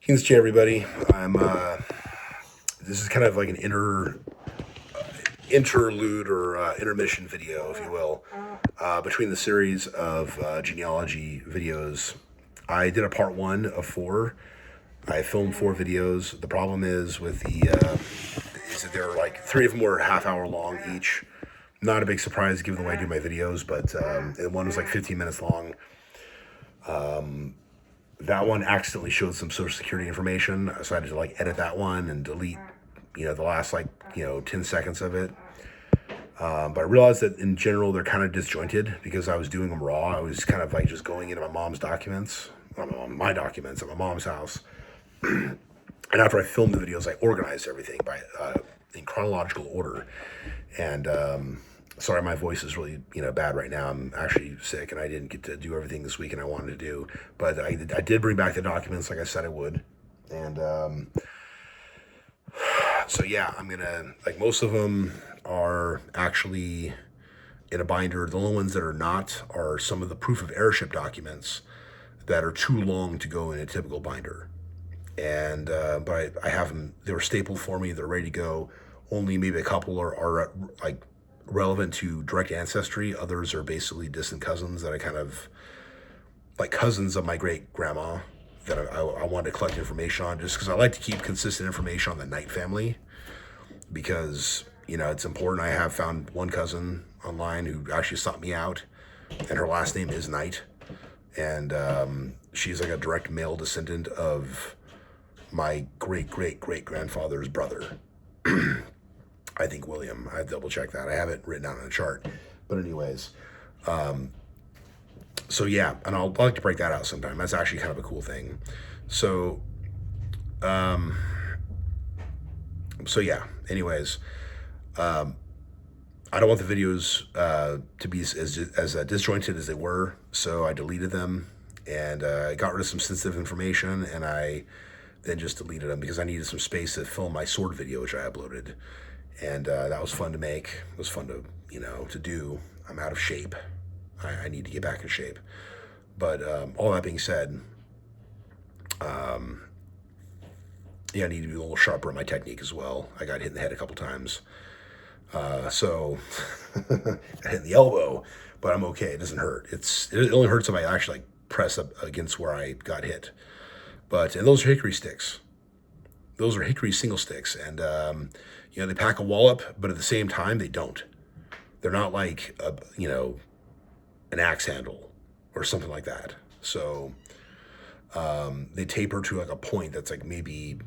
King's J, everybody. This is kind of like an interlude or intermission video, if you will, between the series of genealogy videos. I did a part one of four. I filmed four videos. The problem is with is that they're like three of them were half-hour long each. Not a big surprise given the way I do my videos, but and one was like 15 minutes long. That one accidentally showed some social security information, so I had to like edit that one and delete, the last 10 seconds of it. But I realized that in general they're kind of disjointed because I was doing them raw. I was kind of like just going into my mom's documents, my documents at my mom's house. And after I filmed the videos, I organized everything by in chronological order. And sorry, my voice is really bad right now. I'm actually sick, and I didn't get to do everything this weekend I wanted to do. But I did bring back the documents like I said I would. And so yeah, I'm gonna, like, most of them are actually in a binder. The only ones that are not are some of the proof of heirship documents that are too long to go in a typical binder. And but I have them. They were stapled for me. They're ready to go. Only maybe a couple are like relevant to direct ancestry. Others are basically distant cousins that I kind of like, cousins of my great grandma that I wanted to collect information on, just because I like to keep consistent information on the Knight family, because it's important. I have found one cousin online who actually sought me out, and her last name is Knight, and she's like a direct male descendant of my great grandfather's brother. I think William. I double check that. I have it written down on a chart. But anyways, so yeah, and I'll like to break that out sometime. That's actually kind of a cool thing. So, so yeah. Anyways, I don't want the videos to be as disjointed as they were, so I deleted them and got rid of some sensitive information, and I then just deleted them because I needed some space to film my sword video, which I uploaded. And that was fun to make. It was fun to, to do. I'm out of shape. I need to get back in shape. But all that being said, yeah, I need to be a little sharper in my technique as well. I got hit in the head a couple times. So I hit in the elbow, but I'm okay. It doesn't hurt. It only hurts if I actually like press up against where I got hit. And those are hickory sticks. Those are hickory single sticks, and they pack a wallop, but at the same time they don't. They're not like an axe handle or something like that. So they taper to like a point that's like maybe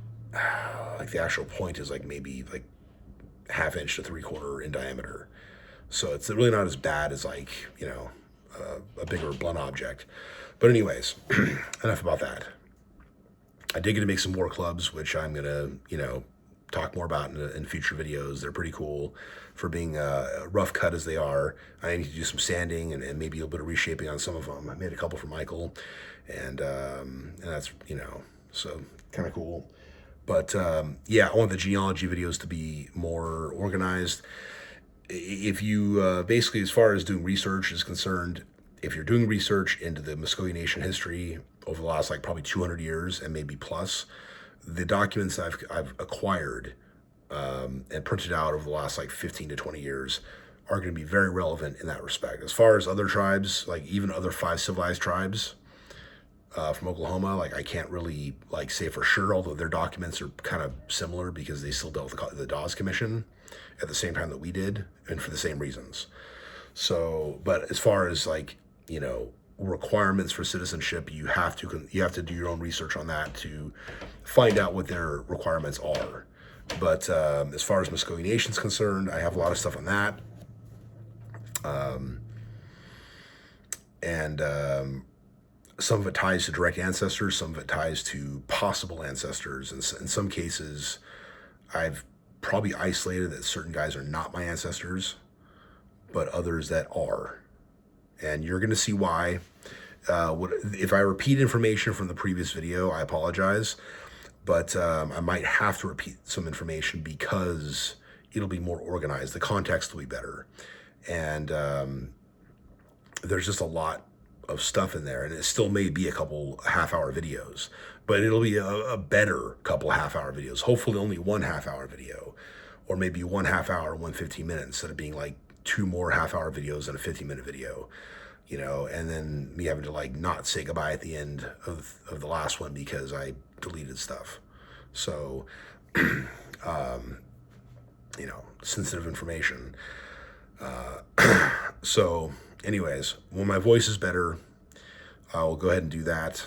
like the actual point is like maybe like ½ inch to 3/4 in diameter. So it's really not as bad as like a bigger blunt object. But anyways, enough about that. I did get to make some war clubs, which I'm going to, talk more about in future videos. They're pretty cool for being rough cut as they are. I need to do some sanding and maybe a little bit of reshaping on some of them. I made a couple for Michael, and that's, so kind of cool. But yeah, I want the genealogy videos to be more organized. If you, basically, as far as doing research is concerned, if you're doing research into the Muscogee Nation history over the last like probably 200 years and maybe plus, the documents I've acquired and printed out over the last like 15 to 20 years are going to be very relevant in that respect. As far as other tribes, like even other 5 civilized tribes from Oklahoma, like I can't really like say for sure, although their documents are kind of similar because they still dealt with the Dawes Commission at the same time that we did, and for the same reasons. So, but as far as like, requirements for citizenship, you have to do your own research on that to find out what their requirements are. But as far as Muscogee Nation is concerned, I have a lot of stuff on that. And some of it ties to direct ancestors, some of it ties to possible ancestors. And in some cases, I've probably isolated that certain guys are not my ancestors, but others that are. And you're going to see why. If I repeat information from the previous video, I apologize. But I might have to repeat some information because it'll be more organized. The context will be better. And there's just a lot of stuff in there, and it still may be a couple half-hour videos, but it'll be a better couple half-hour videos. Hopefully only one half-hour video, or maybe one half-hour, 1 15 minute, instead of being like two more half-hour videos and a 15-minute video, you know, and then me having to like not say goodbye at the end of the last one because I deleted stuff. So, you know, sensitive information. So anyways, when my voice is better, I'll go ahead and do that.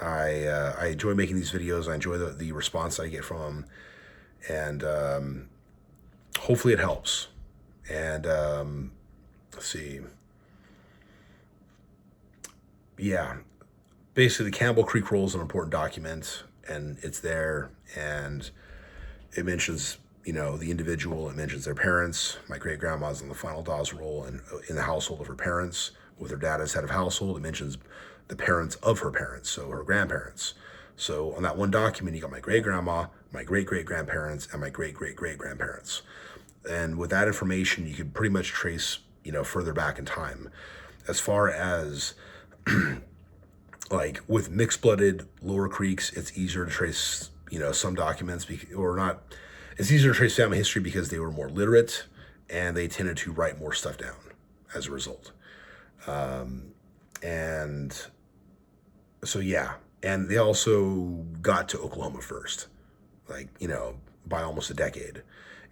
I enjoy making these videos. I enjoy the response I get from them, and hopefully it helps. And let's see. Yeah, basically the Campbell Creek Roll is an important document, and it's there, and it mentions, you know, the individual. It mentions their parents. My great-grandma's on the final Dawes roll, and in the household of her parents, with her dad as head of household. It mentions the parents of her parents, so her grandparents. So on that one document, you got my great-grandma, my great-great-grandparents, and my great-great-great-grandparents. And with that information, you can pretty much trace, you know, further back in time. As far as like with mixed-blooded lower creeks, it's easier to trace, you know, some documents, or not. It's easier to trace family history because they were more literate and they tended to write more stuff down as a result. And so, yeah. And they also got to Oklahoma first, like, you know, by almost a decade.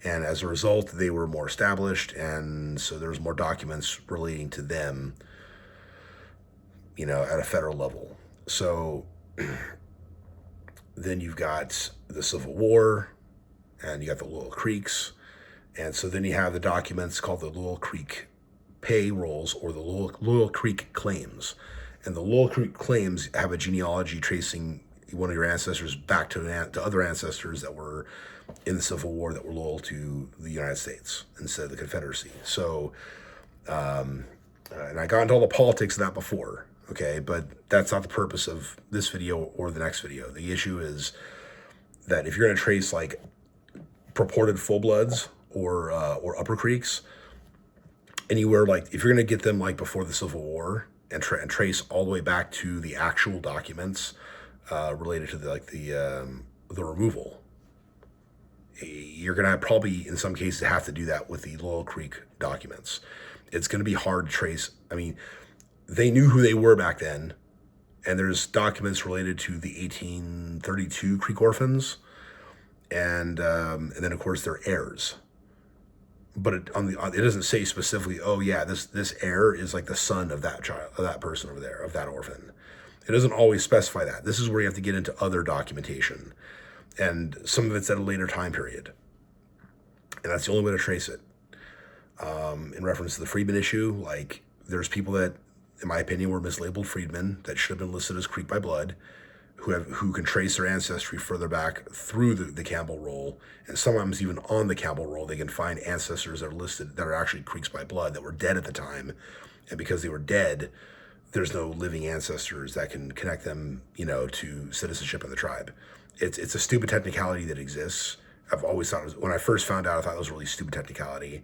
And as a result, they were more established. And so there's more documents relating to them, you know, at a federal level. So then you've got the Civil War, and you got the Little Creeks. And so then you have the documents called the Little Creek Pay Rolls, or the Little Creek Claims. And the Little Creek Claims have a genealogy tracing one of your ancestors back to other ancestors that were in the Civil War that were loyal to the United States instead of the Confederacy. So, and I got into all the politics of that before, okay? But that's not the purpose of this video or the next video. The issue is that if you're going to trace like purported full bloods or upper creeks anywhere, like if you're going to get them like before the Civil War and trace all the way back to the actual documents related to the removal, you're going to probably in some cases have to do that with the Little Creek documents. It's going to be hard to trace. I mean, they knew who they were back then, and there's documents related to the 1832 Creek orphans, and then of course their heirs. But it doesn't say specifically, oh yeah, this heir is like the son of that child, of that person over there, of that orphan. It doesn't always specify that. This is where you have to get into other documentation, and some of it's at a later time period, and that's the only way to trace it. In reference to the freedmen issue, like there's people that, in my opinion, were mislabeled freedmen that should have been listed as Creek by blood, who can trace their ancestry further back through the Campbell roll, and sometimes even on the Campbell roll they can find ancestors that are listed that are actually Creeks by blood that were dead at the time, and because they were dead, there's no living ancestors that can connect them, you know, to citizenship in the tribe. It's a stupid technicality that exists. I've always thought when I first found out, I thought it was a really stupid technicality.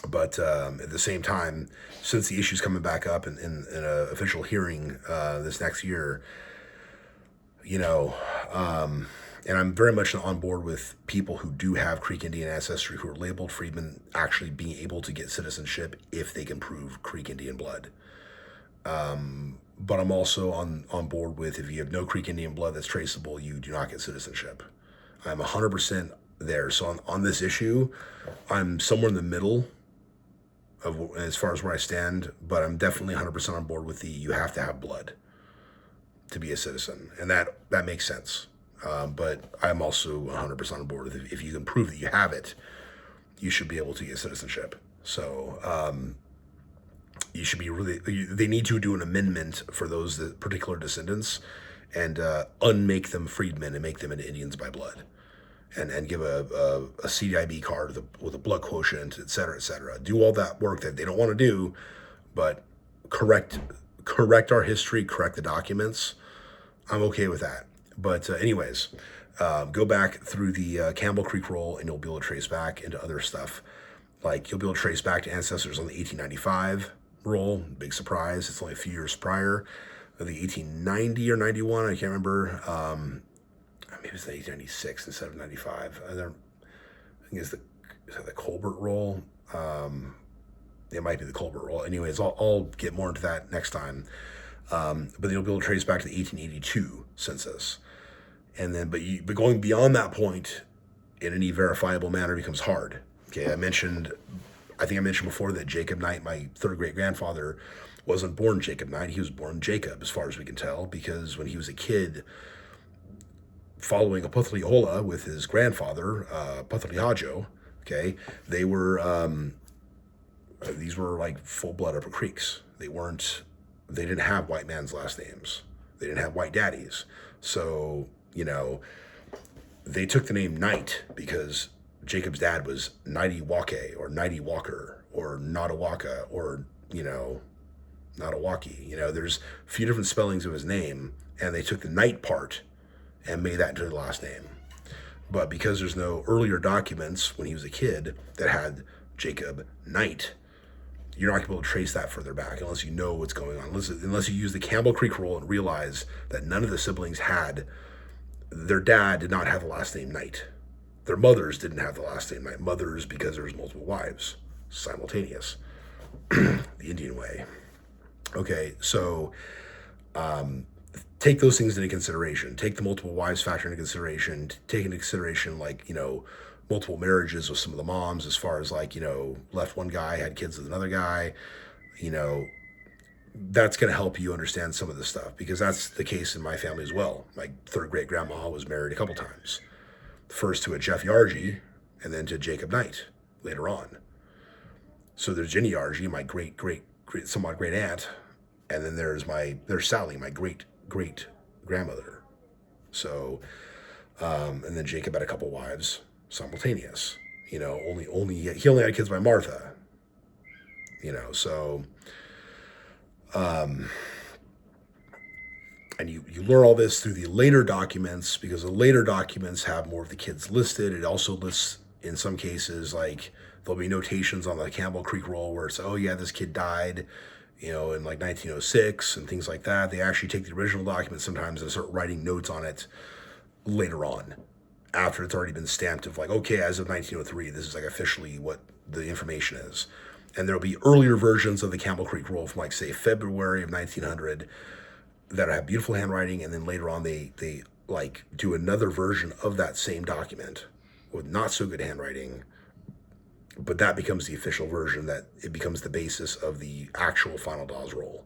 But at the same time, since the issue's coming back up in an official hearing this next year, you know, and I'm very much on board with people who do have Creek Indian ancestry who are labeled freedmen actually being able to get citizenship if they can prove Creek Indian blood. But I'm also on board with, if you have no Creek Indian blood that's traceable, you do not get citizenship. I'm 100% there. So on this issue, I'm somewhere in the middle of as far as where I stand, but I'm definitely 100% on board with you have to have blood to be a citizen, and that makes sense. But I'm also 100% on board with if you can prove that you have it, you should be able to get citizenship. So you should be they need to do an amendment for those particular descendants and unmake them freedmen and make them into Indians by blood. And give a CDIB card with a blood quotient, et cetera, et cetera. Do all that work that they don't want to do, but correct our history, correct the documents. I'm okay with that. But anyways, go back through the Campbell Creek roll, and you'll be able to trace back into other stuff Like, you'll be able to trace back to ancestors on the 1895 roll. Big surprise. It's only a few years prior. The 1890 or 91, I can't remember. Maybe it's the 1896 instead of 95. I think it's the Colbert roll. It might be the Colbert roll. Anyways, I'll get more into that next time. But you'll be able to trace back to the 1882 census. And then, but going beyond that point in any verifiable manner becomes hard. Okay, I think I mentioned before that Jacob Knight, my third great grandfather, wasn't born Jacob Knight. He was born Jacob, as far as we can tell, because when he was a kid, following a Puthlihola with his grandfather, Puthlihajo, okay, they were, these were like full-blood Upper Creeks. They didn't have white man's last names. They didn't have white daddies. So, they took the name Knight because Jacob's dad was Nighty Wake or Nighty Walker or Notawaka or, Notawaki. There's a few different spellings of his name, and they took the Knight part and made that into the last name. But because there's no earlier documents when he was a kid that had Jacob Knight, you're not going to be able to trace that further back unless you know what's going on. Unless you use the Campbell Creek roll and realize that none of the siblings their dad did not have the last name Knight. Their mothers didn't have the last name Knight. Mothers, because there was multiple wives, simultaneous. The Indian way. Okay, so take those things into consideration. Take the multiple wives factor into consideration. Take into consideration, multiple marriages with some of the moms, as far as left one guy, had kids with another guy. That's going to help you understand some of this stuff, because that's the case in my family as well. My third great grandma was married a couple times. First to a Jeff Yargy, and then to Jacob Knight later on. So there's Jenny Yargy, my somewhat great aunt, and then there's Sally, my great grandmother. So, and then Jacob had a couple wives simultaneous. He only had kids by Martha. So. And you learn all this through the later documents, because the later documents have more of the kids listed. It also lists, in some cases, there'll be notations on the Campbell Creek roll where it's, oh yeah, this kid died, in 1906 and things like that. They actually take the original document sometimes and start writing notes on it later on, after it's already been stamped of okay, as of 1903, this is officially what the information is. And there'll be earlier versions of the Campbell Creek roll from say February of 1900 that have beautiful handwriting, and then later on they do another version of that same document with not so good handwriting, but that becomes the official version, that it becomes the basis of the actual final Dawes roll,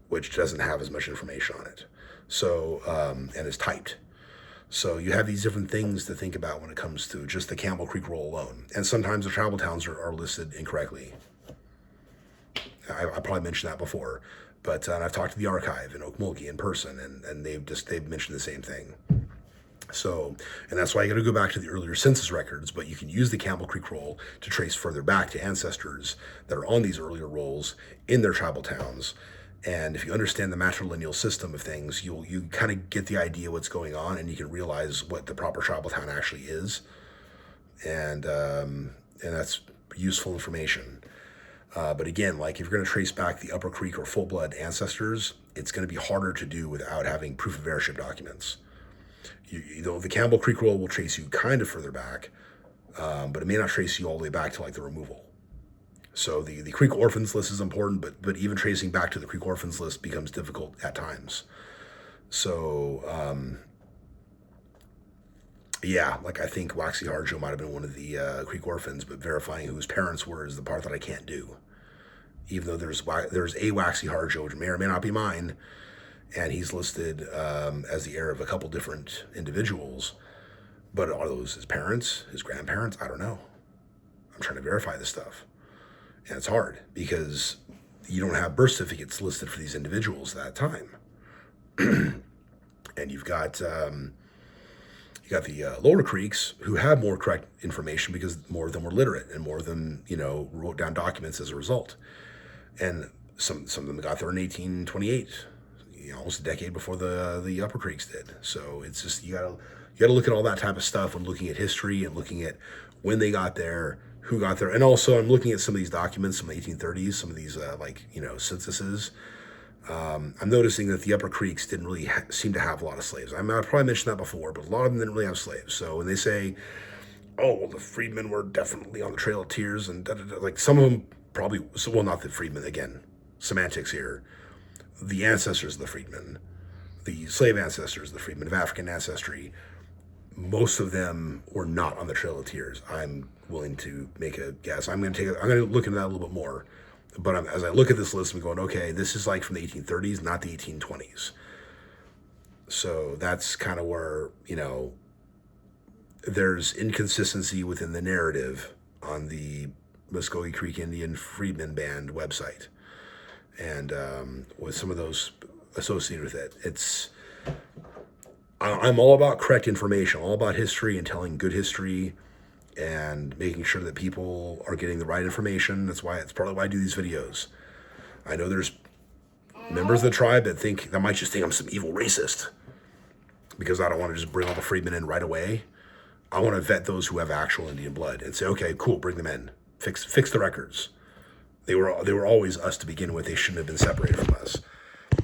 which doesn't have as much information on it. So, and is typed. So you have these different things to think about when it comes to just the Campbell Creek roll alone. And sometimes the travel towns are listed incorrectly. I probably mentioned that before, but I've talked to the archive in Okmulgee in person, and they've mentioned the same thing. So, and that's why you got to go back to the earlier census records, but you can use the Campbell Creek roll to trace further back to ancestors that are on these earlier rolls in their tribal towns. And if you understand the matrilineal system of things, you kind of get the idea what's going on, and you can realize what the proper tribal town actually is. And that's useful information. But again, if you're going to trace back the Upper Creek or full-blood ancestors, it's going to be harder to do without having proof of heirship documents. The Campbell Creek roll will trace you kind of further back, but it may not trace you all the way back to the removal. So the Creek Orphans list is important, but even tracing back to the Creek Orphans list becomes difficult at times. So, I think Waxy Harjo might have been one of the Creek Orphans, but verifying who his parents were is the part that I can't do. Even though there's a Waxy Harjo, which may or may not be mine, and he's listed as the heir of a couple different individuals. But are those his parents, his grandparents? I don't know. I'm trying to verify this stuff. And it's hard because you don't have birth certificates listed for these individuals at that time. And you've got the Lower Creeks, who have more correct information because more of them were literate and more of them, wrote down documents as a result. And some of them got there in 1828, almost a decade before the Upper Creeks did. So it's just, you gotta look at all that type of stuff when looking at history and looking at when they got there who got there. And also, I'm looking at some of these documents from the 1830s, some of these, censuses. I'm noticing that the Upper Creeks didn't really seem to have a lot of slaves. I probably mentioned that before, but a lot of them didn't really have slaves. So when they say, oh, well, the freedmen were definitely on the Trail of Tears, and like some of them probably, well, not the freedmen, again, semantics here. The ancestors of the freedmen, the slave ancestors, the freedmen of African ancestry, most of them were not on the Trail of Tears. I'm willing to make a guess. I'm going to look into that a little bit more. But as I look at this list, I'm going, okay, this is like from the 1830s, not the 1820s. So that's kind of where, there's inconsistency within the narrative on the Muskogee Creek Indian Freedmen Band website. And with some of those associated with it, I'm all about correct information, all about history and telling good history and making sure that people are getting the right information. It's partly why I do these videos. I know there's members of the tribe that might just think I'm some evil racist because I don't want to just bring all the freedmen in right away. I want to vet those who have actual Indian blood and say, okay, cool, bring them in. Fix the records. They were always us to begin with. They shouldn't have been separated from us.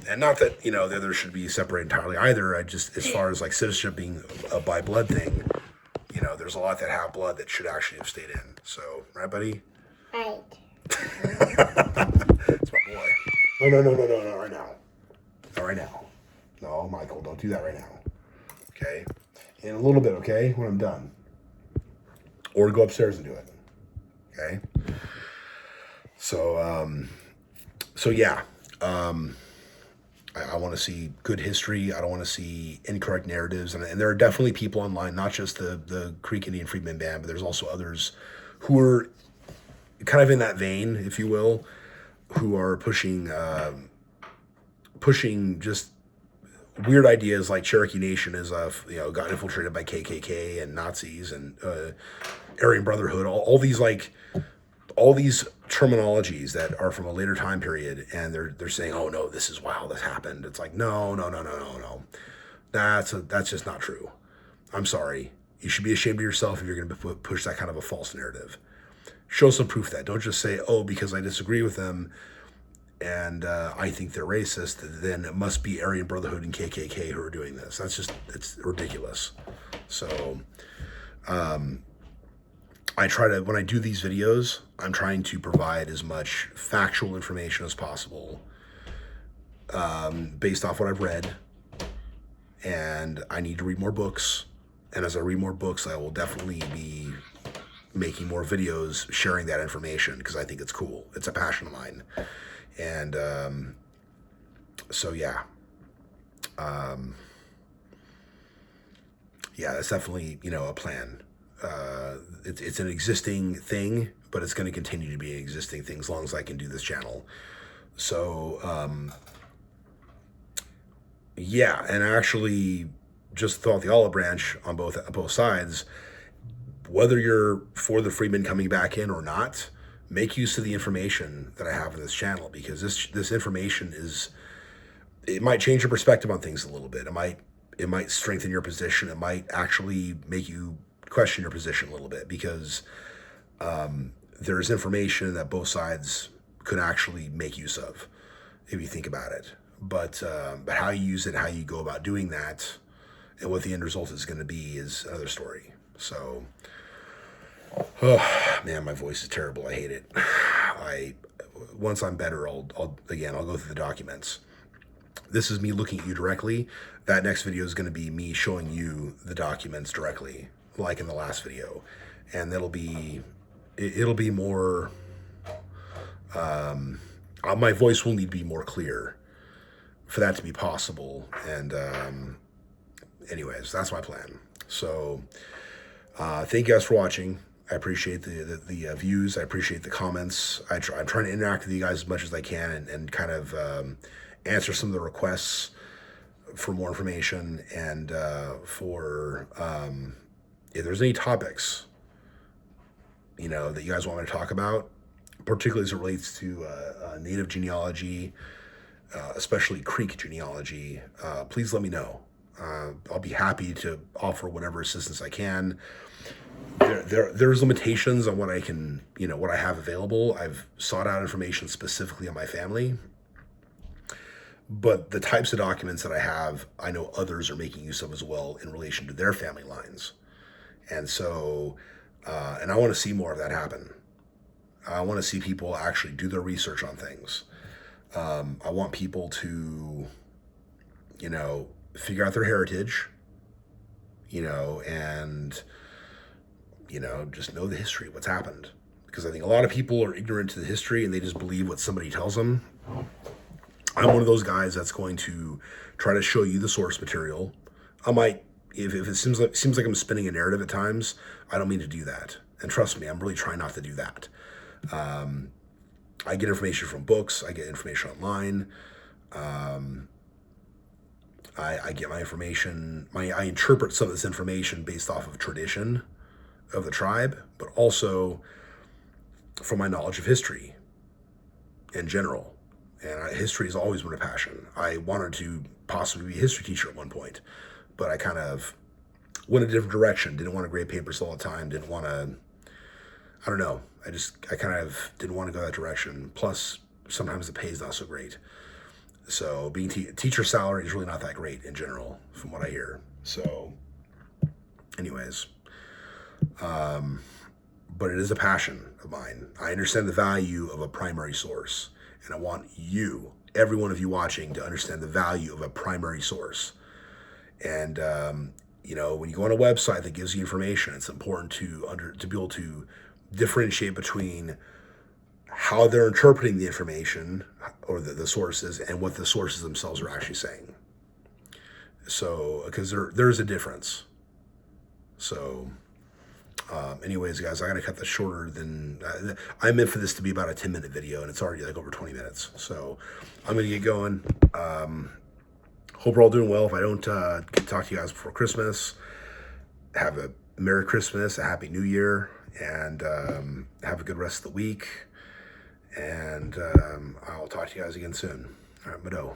And not that, the others should be separated entirely either. I just, as far as like citizenship being a by blood thing, there's a lot that have blood that should actually have stayed in. So, right, buddy? Right. It's my boy. No, not right now. Not right now. No, Michael, don't do that right now. Okay? In a little bit, okay? When I'm done. Or go upstairs and do it. Okay? So yeah. I want to see good history. I don't want to see incorrect narratives. And there are definitely people online, not just the Creek Indian Freedmen Band, but there's also others who are kind of in that vein, if you will, who are pushing just weird ideas like Cherokee Nation is, got infiltrated by KKK and Nazis and Aryan Brotherhood, all these terminologies that are from a later time period, and they're saying, oh no, this is wow, this happened. It's like, no. That's just not true. I'm sorry. You should be ashamed of yourself if you're going to push that kind of a false narrative. Show some proof of that. Don't just say, oh, because I disagree with them and I think they're racist, then it must be Aryan Brotherhood and KKK who are doing this. It's ridiculous. So, when I do these videos, I'm trying to provide as much factual information as possible based off what I've read. And I need to read more books. And as I read more books, I will definitely be making more videos sharing that information because I think it's cool. It's a passion of mine. And so, yeah. Yeah, that's definitely, a plan. It's an existing thing, but it's going to continue to be an existing thing as long as I can do this channel. So, yeah, and actually just throughout the olive branch on both sides, whether you're for the freedmen coming back in or not, make use of the information that I have in this channel, because this information it might change your perspective on things a little bit. It might strengthen your position. It might actually make you question your position a little bit, because there's information that both sides could actually make use of if you think about it. But how you use it, how you go about doing that, and what the end result is going to be is another story. So, oh man, my voice is terrible. I hate it. Once I'm better, I'll go through the documents. This is me looking at you directly. That next video is going to be me showing you the documents directly, like in the last video, and it'll be more. My voice will need to be more clear for that to be possible. And anyways, that's my plan. So thank you guys for watching. I appreciate the views. I appreciate the comments. I'm trying to interact with you guys as much as I can and kind of answer some of the requests for more information, and if there's any topics that you guys want me to talk about, particularly as it relates to Native genealogy, especially Creek genealogy, please let me know. I'll be happy to offer whatever assistance I can. there's limitations on what I can, what I have available. I've sought out information specifically on my family, but the types of documents that I have, I know others are making use of as well in relation to their family lines. And so, and I want to see more of that happen. I want to see people actually do their research on things. I want people to, figure out their heritage, and, just know the history, what's happened. Because I think a lot of people are ignorant to the history and they just believe what somebody tells them. I'm one of those guys that's going to try to show you the source material. I might, if it seems like I'm spinning a narrative at times, I don't mean to do that. And trust me, I'm really trying not to do that. I get information from books. I get information online. I get my information. I interpret some of this information based off of tradition of the tribe, but also from my knowledge of history in general. And history has always been a passion. I wanted to possibly be a history teacher at one point, but I kind of went a different direction. Didn't want to grade papers all the time. Didn't want to, I don't know. I kind of didn't want to go that direction. Plus, sometimes the pay is not so great. So being teacher salary is really not that great in general, from what I hear. So, anyways, but it is a passion of mine. I understand the value of a primary source, and I want you, every one of you watching, to understand the value of a primary source. And when you go on a website that gives you information, it's important to be able to differentiate between how they're interpreting the information or the sources and what the sources themselves are actually saying. So, because there's a difference. So, anyways, guys, I got to cut this shorter than I meant for this to be about a 10-minute video, and it's already like over 20 minutes. So, I'm going to get going. Hope we're all doing well. If I don't get to talk to you guys before Christmas, have a Merry Christmas, a Happy New Year, and have a good rest of the week. And I'll talk to you guys again soon. All right, Mado.